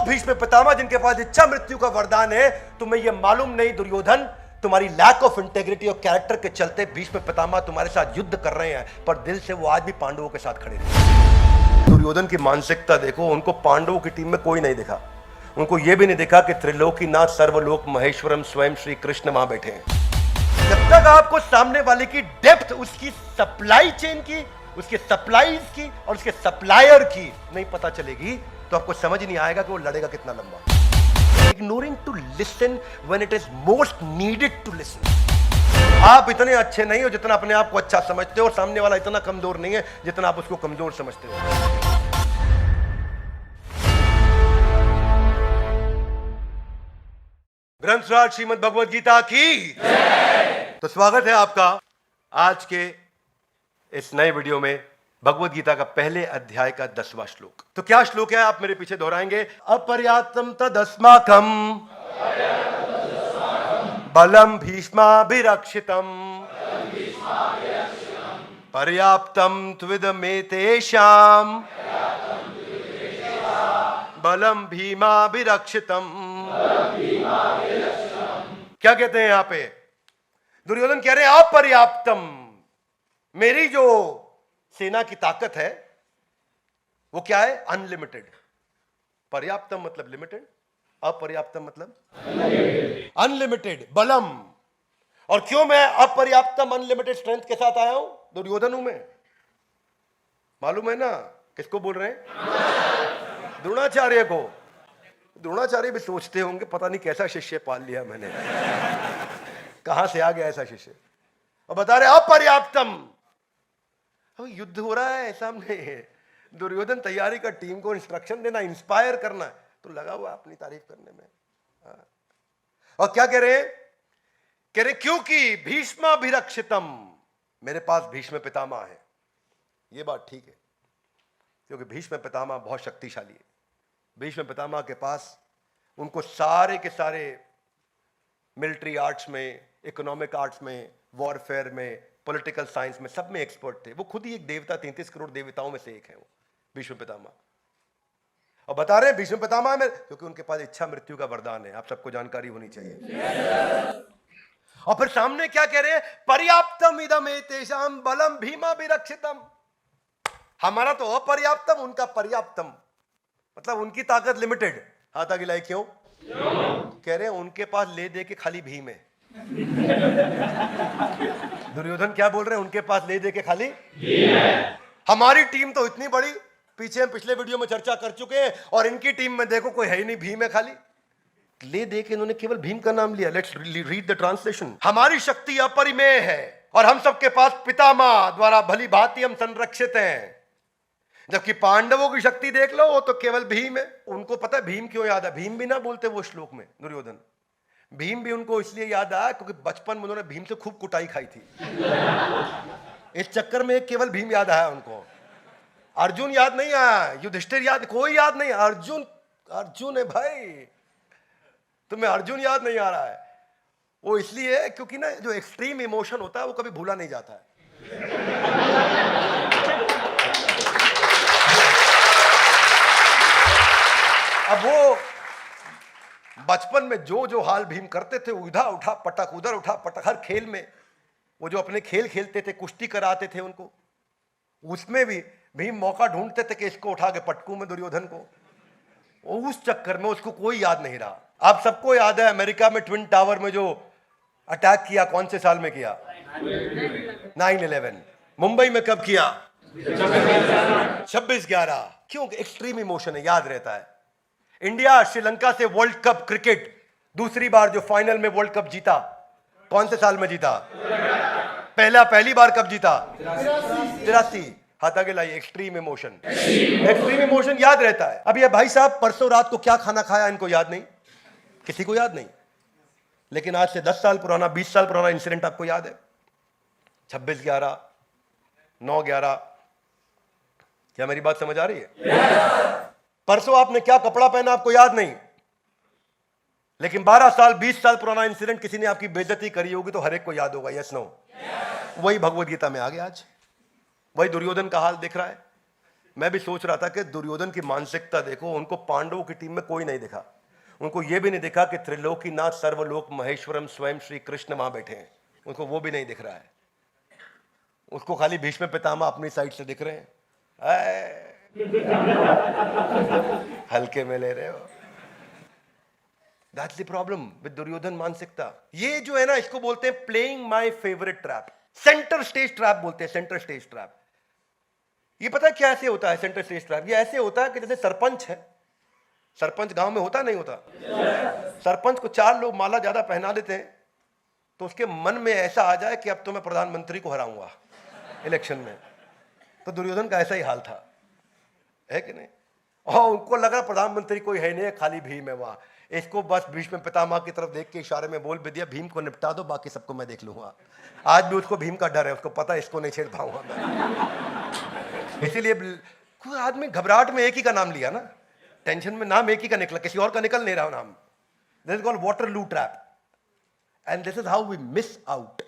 भीष्म पितामह जिनके पास इच्छा मृत्यु का वरदान है, तुम्हें यह मालूम नहीं दुर्योधन, तुम्हारी लैक ऑफ इंटेग्रिटी और कैरेक्टर के चलते भीष्म पितामह तुम्हारे साथ युद्ध कर रहे हैं, पर दिल से वो आज भी पांडवों के साथ खड़े हैं। दुर्योधन की मानसिकता देखो, उनको पांडवों की टीम में कोई नहीं दिखा, उनको यह भी नहीं दिखा कि त्रिलोकीनाथ सर्वलोक महेश्वरम स्वयं श्री कृष्ण वहां बैठे हैं। जब तक आपको सामने वाले की डेप्थ, उसकी सप्लाई चेन की, उसके सप्लाईज की और उसके सप्लायर की नहीं पता चलेगी, तो आपको समझ नहीं आएगा कि वो लड़ेगा कितना लंबा। Ignoring to listen when it is most needed to listen. आप इतने अच्छे नहीं हो जितना अपने आप को अच्छा समझते हो, और सामने वाला इतना कमजोर नहीं है जितना आप उसको कमजोर समझते हो। ग्रंथराज श्रीमद् भगवद गीता की तो स्वागत है आपका आज के इस नए वीडियो में भगवद गीता का पहले अध्याय का 10वां श्लोक। तो क्या श्लोक है, आप मेरे पीछे दोहराएंगे। अपर्याप्तम तदस्माकम बलम भीष्माभिरक्षितम पर्याप्तम त्विदमेतेषां बलम भीमाभिरक्षितम। क्या कहते हैं यहां पे? दुर्योधन कह रहे हैं अपर्याप्तम, मेरी जो सेना की ताकत है वो क्या है? अनलिमिटेड। पर्याप्तम मतलब लिमिटेड, अपर्याप्तम मतलब अनलिमिटेड बलम। और क्यों मैं अपर्याप्तम अनलिमिटेड स्ट्रेंथ के साथ आया हूं? दुर्योधन हूं मैं, मालूम है ना किसको बोल रहे हैं? द्रोणाचार्य को। द्रोणाचार्य भी सोचते होंगे पता नहीं कैसा शिष्य पाल लिया मैंने, कहां से आ गया ऐसा शिष्य। और बता रहे अपर्याप्तम। अब युद्ध हो रहा है सामने, दुर्योधन तैयारी का टीम को इंस्ट्रक्शन देना, इंस्पायर करना, तो लगा हुआ अपनी तारीफ करने में। और क्या कह रहे हैं? कह रहे क्योंकि भीष्माभिरक्षितम, मेरे पास भीष्म पितामह है। यह बात ठीक है, क्योंकि भीष्म पितामह बहुत शक्तिशाली है। भीष्म पितामह के पास उनको सारे के सारे मिलिट्री आर्ट्स में, इकोनॉमिक आर्ट्स में, वॉरफेयर में, पॉलिटिकल साइंस में, सब में एक्सपर्ट थे। वो खुद ही एक देवता, 33 करोड़ देवताओं में से एक है वो भीष्म पितामह। और बता रहे हैं भीष्म पितामह में, क्योंकि उनके पास इच्छा मृत्यु का वरदान है। आप सबको जानकारी होनी चाहिए। और फिर सामने क्या कह रहे हैं? पर्याप्तम इदम एतेषां बलम भीमाभिरक्षितम। हमारा तो अपर्याप्तम, उनका पर्याप्तम, मतलब उनकी ताकत लिमिटेड। हाथ आगे लाई क्यों? कह रहे हैं उनके पास ले दे के खाली भीम है। दुर्योधन क्या बोल रहे हैं? उनके पास ले दे के खाली भीम है। हमारी टीम तो इतनी बड़ी, पीछे हम पिछले वीडियो में चर्चा कर चुके हैं, और इनकी टीम में देखो कोई है ही नहीं, भीम है खाली। ले दे के इन्होंने केवल भीम का नाम लिया। Let's read the translation. हमारी शक्ति अपरिमेय है और हम सबके पास पितामह द्वारा भली भांति हम संरक्षित हैं, जबकि पांडवों की शक्ति देख लो, वो तो केवल भीम है। उनको पता है भीम क्यों याद है? भीम भी ना बोलते वो श्लोक में दुर्योधन। भीम भी उनको इसलिए याद आया क्योंकि बचपन में उन्होंने भीम से खूब कुटाई खाई थी। इस चक्कर में केवल भीम याद आया उनको। अर्जुन याद नहीं आया, युधिष्ठिर याद, कोई याद नहीं। अर्जुन, अर्जुन है भाई, तुम्हें अर्जुन याद नहीं आ रहा है। वो इसलिए है क्योंकि ना जो एक्सट्रीम इमोशन होता है वो कभी भूला नहीं जाता है। अब वो बचपन में जो जो हाल भीम करते थे, उधर उठा पटक, उधर उठा पटक, हर खेल में वो जो अपने खेल खेलते थे, कुश्ती कराते थे उनको, उसमें भी भीम मौका ढूंढते थे कि इसको उठा के पटकू में दुर्योधन को। उस चक्कर में उसको कोई याद नहीं रहा। आप सबको याद है अमेरिका में ट्विन टावर में जो अटैक किया, कौन से साल में किया? 9/11। मुंबई में कब किया? 26/11। क्यों? एक्सट्रीम इमोशन है, याद रहता है। इंडिया श्रीलंका से वर्ल्ड कप क्रिकेट दूसरी बार जो फाइनल में वर्ल्ड कप जीता, कौन से साल में जीता? पहली बार कब जीता? 83। हाथ आगे लाइए। एक्सट्रीम इमोशन, एक्सट्रीम इमोशन याद रहता है। अब ये भाई साहब परसों रात को क्या खाना खाया इनको याद नहीं, किसी को याद नहीं। लेकिन आज से 10 साल पुराना, 20 साल पुराना इंसिडेंट आपको याद है? 26/11, 9/11। क्या मेरी बात समझ आ रही है? परसों आपने क्या कपड़ा पहना आपको याद नहीं, लेकिन 12 साल 20 साल पुराना इंसिडेंट किसी ने आपकी बेइज्जती करी होगी तो हर एक को याद होगा। Yes no? वही भगवद गीता में आ गया आज, वही दुर्योधन का हाल दिख रहा है। मैं भी सोच रहा था कि दुर्योधन की मानसिकता देखो, उनको पांडवों की टीम में कोई नहीं दिखा, उनको यह भी नहीं दिखा कि त्रिलोकीनाथ सर्वलोक महेश्वरम स्वयं श्री कृष्ण वहां बैठे हैं, उनको वो भी नहीं दिख रहा है। उसको खाली भीष्म पितामह अपनी साइड से दिख रहे हैं। हल्के में ले रहे हो। That's the problem with Duryodhana मानसिकता। ये जो है ना, इसको बोलते हैं playing my favourite trap, centre stage trap बोलते हैं, सेंटर स्टेज ट्रैप। ये पता है क्या ऐसे होता है सेंटर स्टेज ट्रैप? ये ऐसे होता है कि जैसे सरपंच है, सरपंच गांव में होता नहीं होता, सरपंच को 4 लोग माला ज्यादा पहना देते हैं तो उसके मन में ऐसा आ जाए कि अब तो मैं प्रधानमंत्री को हराऊंगा इलेक्शन में। तो दुर्योधन का ऐसा ही हाल था, है कि नहीं? और उनको लगा प्रधानमंत्री कोई है नहीं, खाली भीम है वहां। इसको बस भीष्म पितामह की तरफ देख के इशारे में बोल भी दिया, भीम को निपटा दो, बाकी सबको मैं देख लूंगा। आज भी उसको भीम का डर है, उसको पता है इसको नहीं छेड़ पाऊंगा मैं। इसीलिए कोई आदमी घबराहट में एक ही का नाम लिया ना, टेंशन में नाम एक ही का निकला, किसी और का निकल नहीं रहा नाम। This is called Waterloo trap and this is how we miss out.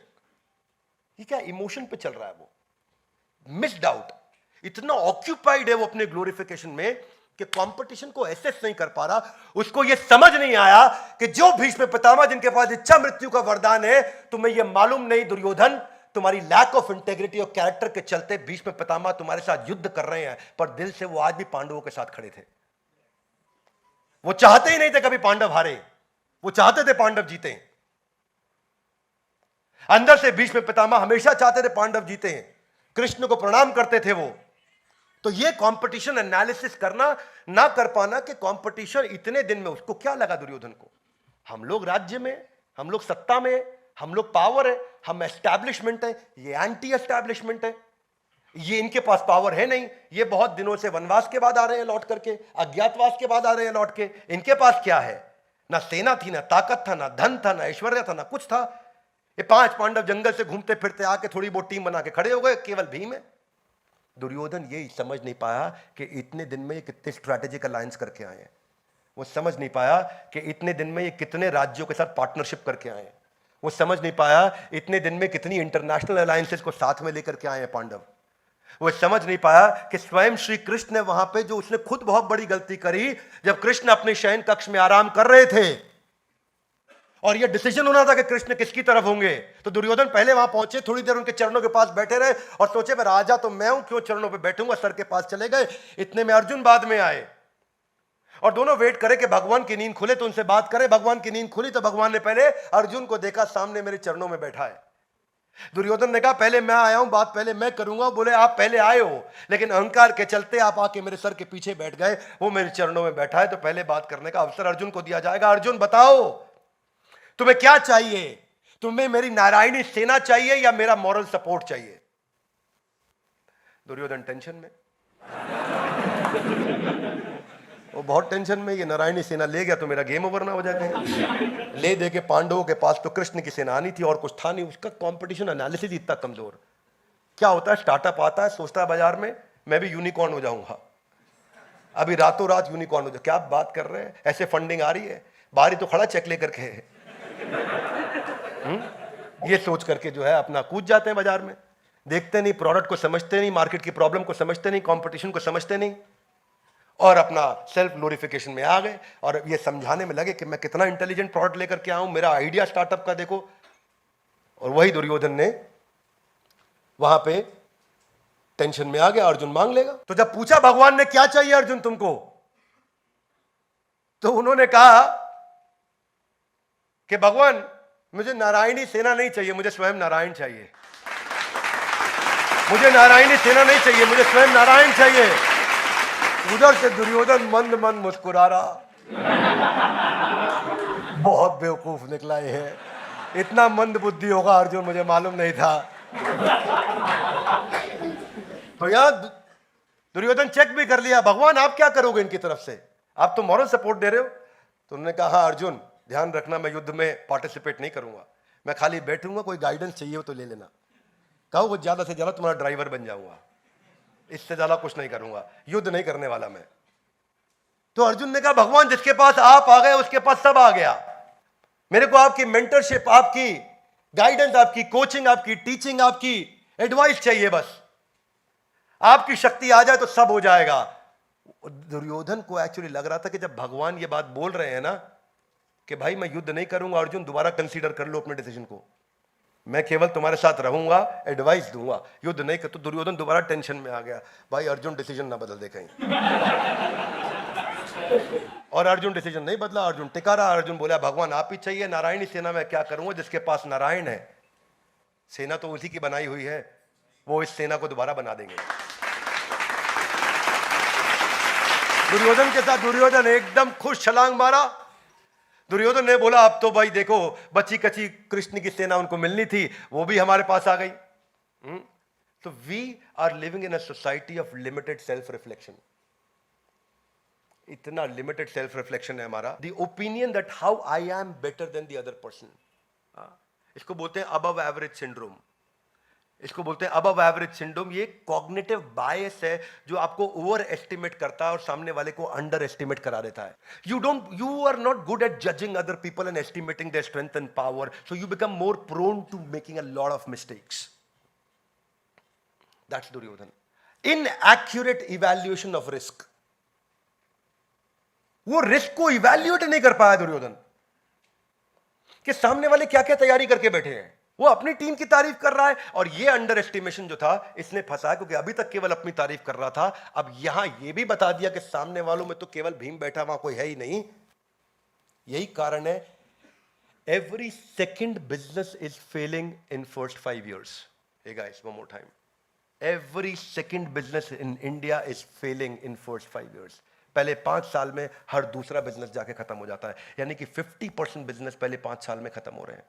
ये क्या इमोशन पे चल रहा है, वो मिस्ड आउट, इतना ऑक्यूपाइड है वो अपने ग्लोरिफिकेशन में कि कंपटीशन को एसेस नहीं कर पा रहा। उसको ये समझ नहीं आया कि जो भीष्म पितामह जिनके पास इच्छा मृत्यु का वरदान है, तुम्हें ये मालूम नहीं दुर्योधन, तुम्हारी लैक ऑफ इंटेग्रिटी और कैरेक्टर के चलते भीष्म पितामह तुम्हारे साथ युद्ध कर रहे हैं, पर दिल से वो आज भी पांडवों के साथ खड़े थे। वो चाहते ही नहीं थे कभी पांडव हारे, वो चाहते थे पांडव जीते। अंदर से भीष्म पितामह हमेशा चाहते थे पांडव जीते हैं, कृष्ण को प्रणाम करते थे वो। तो ये कंपटीशन एनालिसिस करना ना कर पाना कि कंपटीशन इतने दिन में, उसको क्या लगा दुर्योधन को, हम लोग राज्य में, हम लोग सत्ता में, हम लोग पावर है, हम एस्टैब्लिशमेंट है, ये एंटी एस्टैब्लिशमेंट है, ये इनके पास पावर है नहीं, ये बहुत दिनों से वनवास के बाद आ रहे हैं लौट करके, अज्ञातवास के बाद आ रहे हैं लौट के, इनके पास क्या है? ना सेना थी, ना ताकत था, ना धन था, ना ऐश्वर्य था, ना कुछ था। ये 5 पांडव जंगल से घूमते फिरते आके थोड़ी बहुत टीम बना के खड़े हो गए, केवल भीम है। दुर्योधन ये समझ नहीं पाया कि इतने दिन में ये कितने स्ट्रैटेजिक अलायंस करके आए हैं। वो समझ नहीं पाया कि इतने दिन में ये कितने राज्यों के साथ पार्टनरशिप करके आए हैं। वो समझ नहीं पाया इतने दिन में कितनी इंटरनेशनल अलायंसेस को साथ में लेकर के आए हैं पांडव। वो समझ नहीं पाया कि स्वयं श्री कृष्ण ने वहां पे, जो उसने खुद बहुत बड़ी गलती करी, जब कृष्ण अपने शयन कक्ष में आराम कर रहे थे और यह डिसीजन होना था कि कृष्ण किसकी तरफ होंगे, तो दुर्योधन पहले वहां पहुंचे, थोड़ी देर उनके चरणों के पास बैठे रहे और सोचे मैं राजा तो मैं हूं, क्यों चरणों पे बैठूंगा, सर के पास चले गए। इतने में अर्जुन बाद में आए और दोनों वेट करे कि भगवान की नींद खुले तो उनसे बात करे। भगवान की नींद खुली तो भगवान ने पहले अर्जुन को देखा, सामने मेरे चरणों में बैठा है। दुर्योधन ने कहा पहले मैं आया हूं, बात पहले मैं करूंगा। बोले आप पहले आए हो, लेकिन अहंकार के चलते आप आके मेरे सर के पीछे बैठ गए, वो मेरे चरणों में बैठा है, तो पहले बात करने का अवसर अर्जुन को दिया जाएगा। अर्जुन बताओ तुम्हें क्या चाहिए? तुम्हें मेरी नारायणी सेना चाहिए या मेरा मॉरल सपोर्ट चाहिए? दुर्योधन टेंशन में, वो बहुत टेंशन में, ये नारायणी सेना ले गया तो मेरा गेम ओवर ना हो जाए। ले दे के पांडवों के पास तो कृष्ण की सेना आनी थी और कुछ था नहीं। उसका कंपटीशन एनालिसिस इतना कमजोर। क्या होता है, स्टार्टअप आता है, सोचता है बाजार में मैं भी यूनिकॉर्न हो जाऊंगा, अभी रातों रात यूनिकॉर्न हो जाए। क्या बात कर रहे हैं, ऐसे फंडिंग आ रही है, बाहर ही तो खड़ा चेक लेकर के। ये सोच करके जो है अपना कूद जाते हैं बाजार में, देखते नहीं, प्रोडक्ट को समझते नहीं, मार्केट की प्रॉब्लम को समझते नहीं, कंपटीशन को समझते नहीं, और अपना सेल्फ ग्लोरिफिकेशन में आ गए और ये समझाने में लगे कि मैं कितना इंटेलिजेंट प्रोडक्ट लेकर के आऊं, मेरा आइडिया स्टार्टअप का देखो। और वही दुर्योधन ने वहां पे टेंशन में आ गया, अर्जुन मांग लेगा। तो जब पूछा भगवान ने क्या चाहिए अर्जुन तुमको, तो उन्होंने कहा कि भगवान मुझे नारायणी सेना नहीं चाहिए, मुझे स्वयं नारायण चाहिए। मुझे नारायणी सेना नहीं चाहिए, मुझे स्वयं नारायण चाहिए। उधर से दुर्योधन मंद मंद मुस्कुरा रहा, बहुत बेवकूफ निकला ये है, इतना मंद बुद्धि होगा अर्जुन मुझे मालूम नहीं था। तो यहां दुर्योधन चेक भी कर लिया, भगवान आप क्या करोगे इनकी तरफ से, आप तो मॉरल सपोर्ट दे रहे हो। तो उन्होंने कहा हाँ अर्जुन ध्यान रखना, मैं युद्ध में पार्टिसिपेट नहीं करूंगा, मैं खाली बैठूंगा, कोई गाइडेंस चाहिए हो तो ले लेना, कहो वो ज्यादा से ज्यादा तुम्हारा ड्राइवर बन जाऊंगा, इससे ज्यादा कुछ नहीं करूंगा, युद्ध नहीं करने वाला मैं। तो अर्जुन ने कहा भगवान जिसके पास आप आ गए उसके पास सब आ गया, मेरे को आपकी मेंटरशिप, आपकी गाइडेंस, आपकी कोचिंग, आपकी टीचिंग, आपकी एडवाइस चाहिए बस। आपकी शक्ति आ जाए तो सब हो जाएगा। दुर्योधन को एक्चुअली लग रहा था कि जब भगवान ये बात बोल रहे हैं ना कि भाई मैं युद्ध नहीं करूंगा, अर्जुन दोबारा कंसीडर कर लो अपने डिसीजन को, मैं केवल तुम्हारे साथ रहूंगा, एडवाइस दूंगा, युद्ध नहीं कर। तो दुर्योधन दोबारा टेंशन में आ गया, भाई अर्जुन डिसीजन ना बदल दे कहीं। और अर्जुन डिसीजन नहीं बदला, अर्जुन टिका रहा। अर्जुन बोला भगवान आप ही चाहिए, नारायणी सेना में क्या करूंगा, जिसके पास नारायण है, सेना तो उसी की बनाई हुई है, वो इस सेना को दोबारा बना देंगे। दुर्योधन के साथ दुर्योधन एकदम खुश छलांग मारा। दुर्योधन ने बोला अब तो भाई देखो बची कची कृष्ण की सेना उनको मिलनी थी, वो भी हमारे पास आ गई। तो we are living in a society of limited self reflection. इतना लिमिटेड सेल्फ रिफ्लेक्शन है हमारा। The opinion that how I am better than the other person, इसको बोलते हैं अबव एवरेज सिंड्रोम। इसको बोलते हैं अबव एवरेज सिंड्रोम। ये कॉग्निटिव बायस है जो आपको ओवर एस्टिमेट करता है और सामने वाले को अंडर एस्टिमेट करा देता है। You are not good at judging other people and estimating their strength and power, so you become more prone to making a lot of mistakes. That's Duryodhan. Inaccurate evaluation of risk. वो risk को evaluate नहीं कर पाया दुर्योधन कि सामने वाले क्या क्या तैयारी करके बैठे हैं। वो अपनी टीम की तारीफ कर रहा है और ये अंडर एस्टिमेशन जो था इसने फंसा, क्योंकि अभी तक केवल अपनी तारीफ कर रहा था, अब यहां ये भी बता दिया कि सामने वालों में तो केवल भीम बैठा, वहां कोई है ही नहीं। यही कारण है every second business is failing in first 5 years। Hey guys, one more time, every second business in India is failing in first 5 years। पहले 5 साल में हर दूसरा बिजनेस जाके खत्म हो जाता है, यानी कि 50% बिजनेस पहले 5 साल में खत्म हो रहे हैं।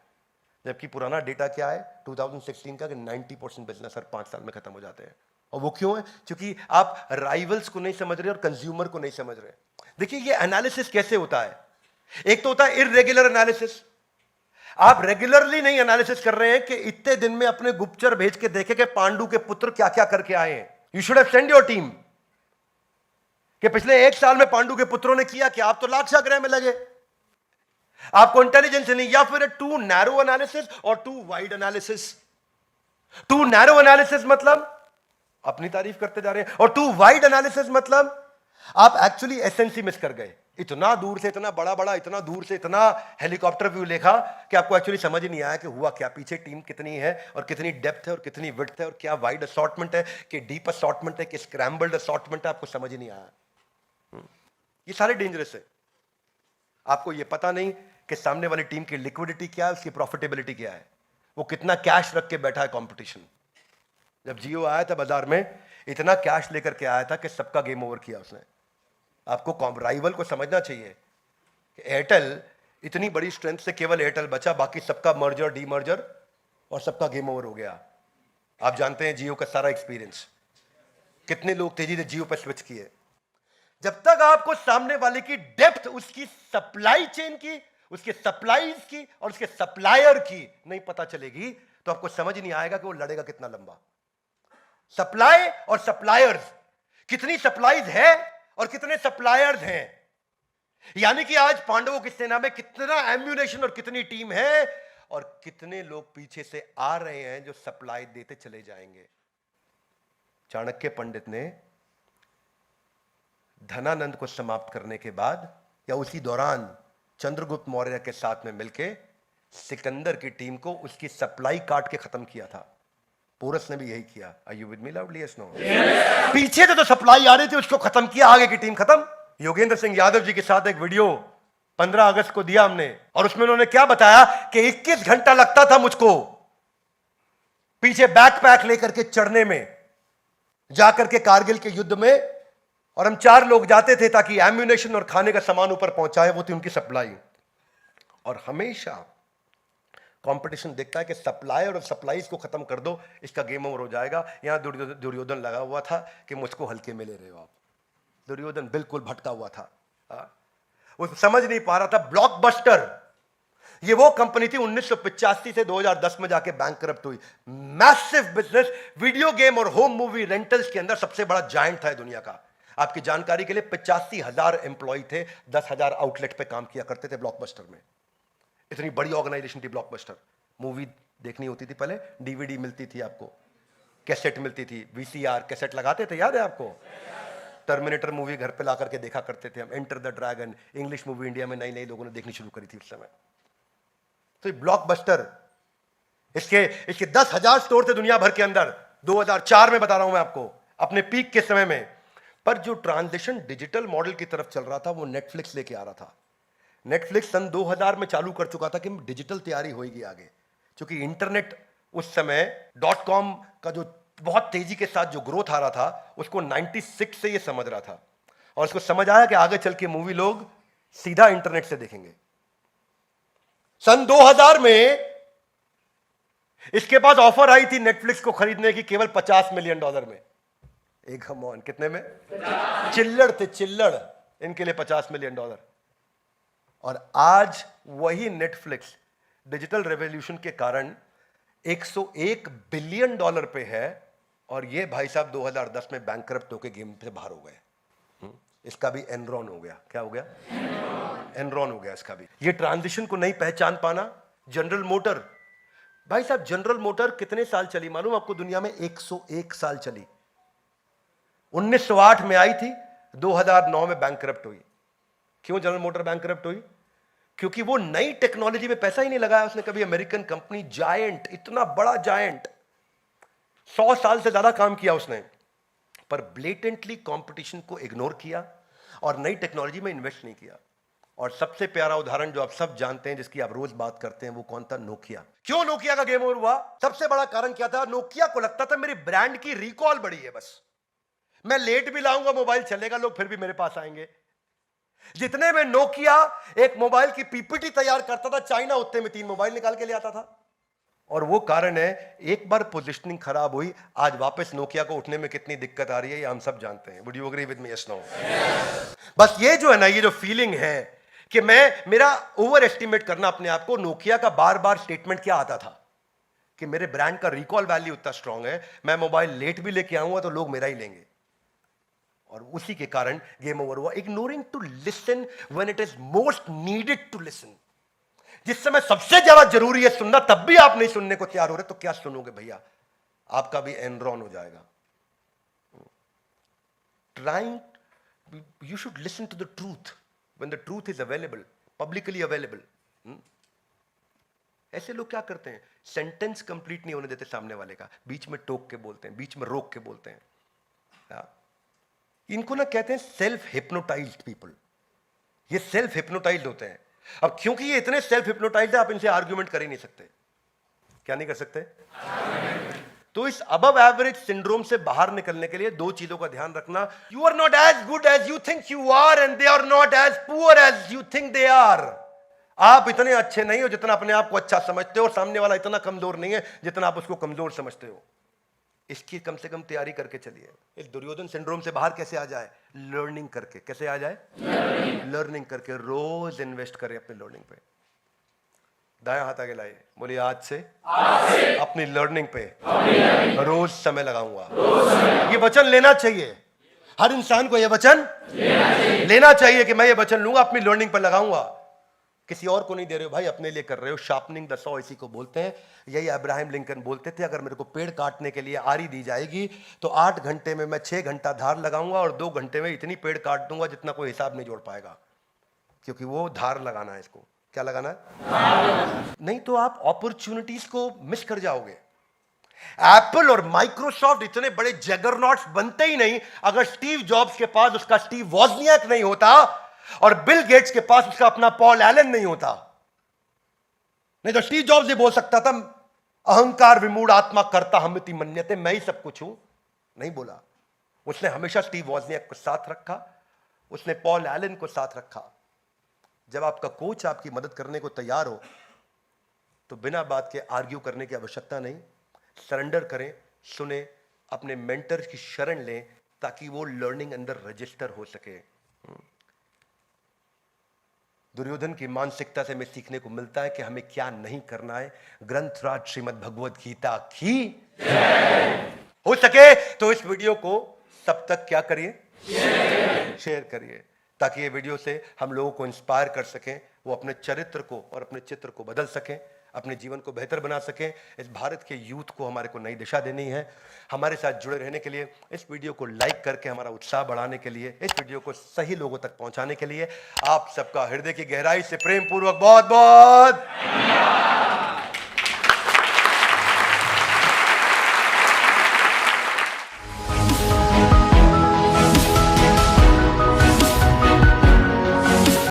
जबकि पुराना डेटा क्या है 2016 का कि 90% बिजनेस हर 5 साल में खत्म हो जाते हैं। और वो क्यों है? क्योंकि आप राइवल्स को नहीं समझ रहे और कंज्यूमर को नहीं समझ रहे। देखिए ये एनालिसिस कैसे होता है। एक तो होता है इररेगुलर एनालिसिस। आप रेगुलरली नहीं एनालिसिस कर रहे हैं कि इतने दिन में अपने गुप्तचर भेज के देखे कि पांडु के पुत्र क्या क्या करके आए हैं। You should have send your team कि पिछले 1 साल में पांडु के पुत्रों ने किया कि आप तो लाक्षा ग्रह में लगे। आपको इंटेलिजेंस नहीं, या फिर टू नैरो एनालिसिस और too wide analysis. Too narrow analysis मतलब अपनी तारीफ करते जा रहे हैं, और टू वाइड एनालिसिस मतलब आप एक्चुअली एसेंसी मिस कर गए। इतना दूर से इतना बड़ा बड़ा, इतना दूर से इतना हेलीकॉप्टर व्यू देखा कि आपको एक्चुअली समझ ही नहीं आया कि हुआ क्या, पीछे टीम कितनी है और कितनी डेप्थ है और कितनी विड्थ है और क्या वाइड असॉर्टमेंट है, कि डीप असॉर्टमेंट है, कि स्क्रैम्बल्ड असॉर्टमेंट है, आपको समझ ही नहीं आया। ये सारे डेंजरस है। आपको ये पता नहीं कि सामने वाली टीम की लिक्विडिटी क्या है, उसकी प्रॉफिटेबिलिटी क्या है, वो कितना कैश रख के बैठा है कंपटीशन। जब जियो आया था बाजार में, इतना कैश लेकर के आया था कि सबका गेम ओवर किया उसने। आपको राइवल को समझना चाहिए कि एयरटेल इतनी बड़ी स्ट्रेंथ से केवल एयरटेल बचा, बाकी सबका मर्जर डीमर्जर और सबका गेम ओवर हो गया। आप जानते हैं जियो का सारा एक्सपीरियंस, कितने लोग तेजी से जियो पर स्विच किए। जब तक आपको सामने वाले की डेप्थ, उसकी सप्लाई चेन की, उसके सप्लाईज की और उसके सप्लायर की नहीं पता चलेगी, तो आपको समझ नहीं आएगा कि वो लड़ेगा कितना लंबा। सप्लाई और सप्लायर्स, कितनी सप्लाईज है और कितने सप्लायर्स हैं। यानी कि आज पांडवों की सेना में कितना एम्यूनेशन और कितनी टीम है और कितने लोग पीछे से आ रहे हैं जो सप्लाई देते चले जाएंगे। चाणक्य पंडित ने धनानंद को समाप्त करने के बाद या उसी दौरान चंद्रगुप्त मौर्य के साथ में मिलकर सिकंदर की टीम को उसकी सप्लाई काट के खत्म किया था। पोरस ने भी यही किया। Are you with me loudly? Yes no? पीछे से तो सप्लाई आ रही थी, उसको खत्म किया, आगे की टीम खत्म। योगेंद्र सिंह यादव जी के साथ एक वीडियो 15 अगस्त को दिया हमने, और उसमें उन्होंने क्या बताया कि 21 घंटा लगता था मुझको पीछे बैकपैक लेकर के चढ़ने में, जाकर के कारगिल के युद्ध में, और हम 4 लोग जाते थे ताकि एम्यूनेशन और खाने का सामान ऊपर पहुंचाए। वो थी उनकी सप्लाई। और हमेशा कंपटीशन देखता है कि सप्लायर और सप्लाईज को खत्म कर दो, इसका गेम ओवर हो जाएगा। यहां दुर्योधन लगा हुआ था कि मुझको हल्के में ले रहे हो आप। दुर्योधन बिल्कुल भटका हुआ था, वो समझ नहीं पा रहा था। ब्लॉकबस्टर ये वो कंपनी थी 1985 से 2010 में जाके बैंकरप्ट हुई। मैसिव बिजनेस, वीडियो गेम और होम मूवी रेंटल्स के अंदर सबसे बड़ा जायंट था दुनिया का। आपकी जानकारी के लिए 85,000 एम्प्लॉय थे, 10,000 आउटलेट पे काम किया करते थे ब्लॉकबस्टर में। इतनी बड़ी ऑर्गेनाइजेशन थी ब्लॉकबस्टर। मूवी देखनी होती थी पहले, डीवीडी मिलती थी आपको कैसेट मिलती थी, वीसीआर कैसेट लगाते थे, याद है आपको? टर्मिनेटर मूवी घर पे ला करके देखा करते थे हम, enter the dragon, English movie India में नई नई लोगों ने देखनी शुरू करी थी उस समय। तो ब्लॉकबस्टर, इसके इसके 10,000 स्टोर थे दुनिया भर के अंदर, 2004 में बता रहा हूं मैं आपको, अपने पीक के समय में। पर जो ट्रांजिशन डिजिटल मॉडल की तरफ चल रहा था वो नेटफ्लिक्स लेके आ रहा था। नेटफ्लिक्स सन 2000 में चालू कर चुका था कि डिजिटल तैयारी होगी आगे, क्योंकि इंटरनेट उस समय .com का जो बहुत तेजी के साथ जो ग्रोथ आ रहा था उसको 96 से ये समझ रहा था, और उसको समझ आया कि आगे चल के मूवी लोग सीधा इंटरनेट से देखेंगे। सन 2000 में इसके पास ऑफर आई थी नेटफ्लिक्स को खरीदने की केवल $50 मिलियन में। एक कमॉन, कितने में? चिल्लड़ थे, चिल्लड़, इनके लिए $50 मिलियन। और आज वही नेटफ्लिक्स डिजिटल रेवोल्यूशन के कारण $101 बिलियन पे है, और ये भाई साहब 2010 में बैंकरप्ट होकर गेम से बाहर हो गए। इसका भी एनरॉन हो गया। क्या हो गया? एनरॉन हो गया इसका भी। ये ट्रांजिशन को नहीं पहचान पाना। जनरल मोटर, भाई साहब जनरल मोटर कितने साल चली मालूम आपको दुनिया में? 101 साल चली। 1908 में आई थी, 2009 में बैंकरप्ट हुई। क्यों जनरल मोटर बैंकरप्ट हुई? क्योंकि वो नई टेक्नोलॉजी में पैसा ही नहीं लगाया उसने कभी। अमेरिकन कंपनी, जायंट, इतना बड़ा जायंट, 100 साल से ज्यादा काम किया उसने, पर ब्लेटेंटली कंपटीशन को इग्नोर किया और नई टेक्नोलॉजी में इन्वेस्ट नहीं किया। और सबसे प्यारा उदाहरण जो आप सब जानते हैं, जिसकी आप रोज बात करते हैं, वो कौन था? नोकिया। क्यों नोकिया का गेम ओवर हुआ? सबसे बड़ा कारण क्या था? नोकिया को लगता था मेरी ब्रांड की रिकॉल बड़ी है, बस मैं लेट भी लाऊंगा मोबाइल चलेगा, लोग फिर भी मेरे पास आएंगे। जितने में नोकिया एक मोबाइल की पीपीटी तैयार करता था चाइना, उतने में 3 मोबाइल निकाल के ले आता था। और वो कारण है, एक बार पोजीशनिंग खराब हुई, आज वापस नोकिया को उठने में कितनी दिक्कत आ रही है ये हम सब जानते हैं। Would you agree with me? Yes, no? बस ये जो है ना, ये जो फीलिंग है कि मेरा ओवर एस्टिमेट करना अपने आप को। नोकिया का बार बार स्टेटमेंट क्या आता था कि मेरे ब्रांड का रिकॉल वैल्यू इतना स्ट्रांग है, मैं मोबाइल लेट भी लेके आऊंगा तो लोग मेरा ही लेंगे। और उसी के कारण गेम ओवर हुआ। Ignoring to listen when it is most needed to listen. जिस समय सबसे ज्यादा जरूरी है सुनना, तब भी आप नहीं सुनने को तैयार हो रहे, तो क्या सुनोगे भैया? आपका भी एनरॉन हो जाएगा। Trying, you should listen to the truth when the truth is available, publicly available. ऐसे लोग क्या करते हैं? सेंटेंस कंप्लीट नहीं होने देते सामने वाले का, बीच में टोक के बोलते हैं, बीच में रोक के बोलते हैं। इनको ना कहते हैं सेल्फ हिप्नोटाइज्ड पीपल। ये सेल्फ हिप्नोटाइज्ड होते हैं। अब क्योंकि ये इतने सेल्फ हिप्नोटाइज्ड है, आप इनसे आर्ग्यूमेंट कर ही नहीं सकते। क्या नहीं कर सकते? तो इस अबव एवरेज सिंड्रोम से बाहर निकलने के लिए 2 चीजों का ध्यान रखना। You are not as good as you think you are, and they are not as poor as you think they are. आप इतने अच्छे नहीं हो जितना अपने आप को अच्छा समझते हो, और सामने वाला इतना कमजोर नहीं है जितना आप उसको कमजोर समझते हो। इसकी कम से कम तैयारी करके चलिए। इस दुर्योधन सिंड्रोम से बाहर कैसे आ जाए? लर्निंग करके। कैसे आ जाए? लर्निंग करके। रोज इन्वेस्ट करें अपनी लर्निंग पे। दाया हाथ आगे लाइए, बोलिए आज से अपनी लर्निंग पे रोज समय लगाऊंगा। ये वचन लेना चाहिए हर इंसान को। ये वचन लेना चाहिए कि मैं ये वचन लूंगा, अपनी लर्निंग पर लगाऊंगा। किसी और को नहीं दे रहे हो भाई, अपने लिए कर रहे हो। शार्पनिंग द सॉ इसी को बोलते हैं। यही अब्राहम लिंकन बोलते थे, अगर मेरे को पेड़ काटने के लिए आरी दी जाएगी तो 8 घंटे में मैं 6 घंटा धार लगाऊंगा, और 2 घंटे में इतनी पेड़ काट दूंगा जितना कोई हिसाब नहीं जोड़ पाएगा, क्योंकि वो धार लगाना है इसको। क्या लगाना है? नहीं तो आप अपॉर्चुनिटीज को मिस कर जाओगे। एप्पल और माइक्रोसॉफ्ट इतने बड़े जगरनॉट्स बनते ही नहीं अगर स्टीव जॉब्स के पास उसका स्टीव वॉजनियाक नहीं होता, और बिल गेट्स के पास उसका अपना पॉल एलन नहीं होता। नहीं तो स्टीव जॉब्स ये बोल सकता था, अहंकार विमूढ़ आत्मा करता हमिति मन्यते, मैं ही सब कुछ हूं। नहीं बोला। उसने हमेशा स्टीव वॉजनियाक को साथ रखा, उसने पॉल एलन को साथ रखा। जब आपका कोच आपकी मदद करने को तैयार हो तो बिना बात के आर्ग्यू करने की आवश्यकता नहीं। सरेंडर करें, सुने, अपने मेंटर की शरण लें, ताकि वो लर्निंग अंदर रजिस्टर हो सके। दुर्योधन की मानसिकता से हमें सीखने को मिलता है कि हमें क्या नहीं करना है। ग्रंथराज श्रीमद् भगवद गीता की हो सके तो इस वीडियो को सब तक क्या करिए? शेयर करिए, ताकि ये वीडियो से हम लोगों को इंस्पायर कर सकें, वो अपने चरित्र को और अपने चित्र को बदल सकें। अपने जीवन को बेहतर बना सकें। इस भारत के यूथ को हमारे को नई दिशा देनी है। हमारे साथ जुड़े रहने के लिए, इस वीडियो को लाइक करके हमारा उत्साह बढ़ाने के लिए, इस वीडियो को सही लोगों तक पहुंचाने के लिए आप सबका हृदय की गहराई से प्रेम पूर्वक बहुत बहुत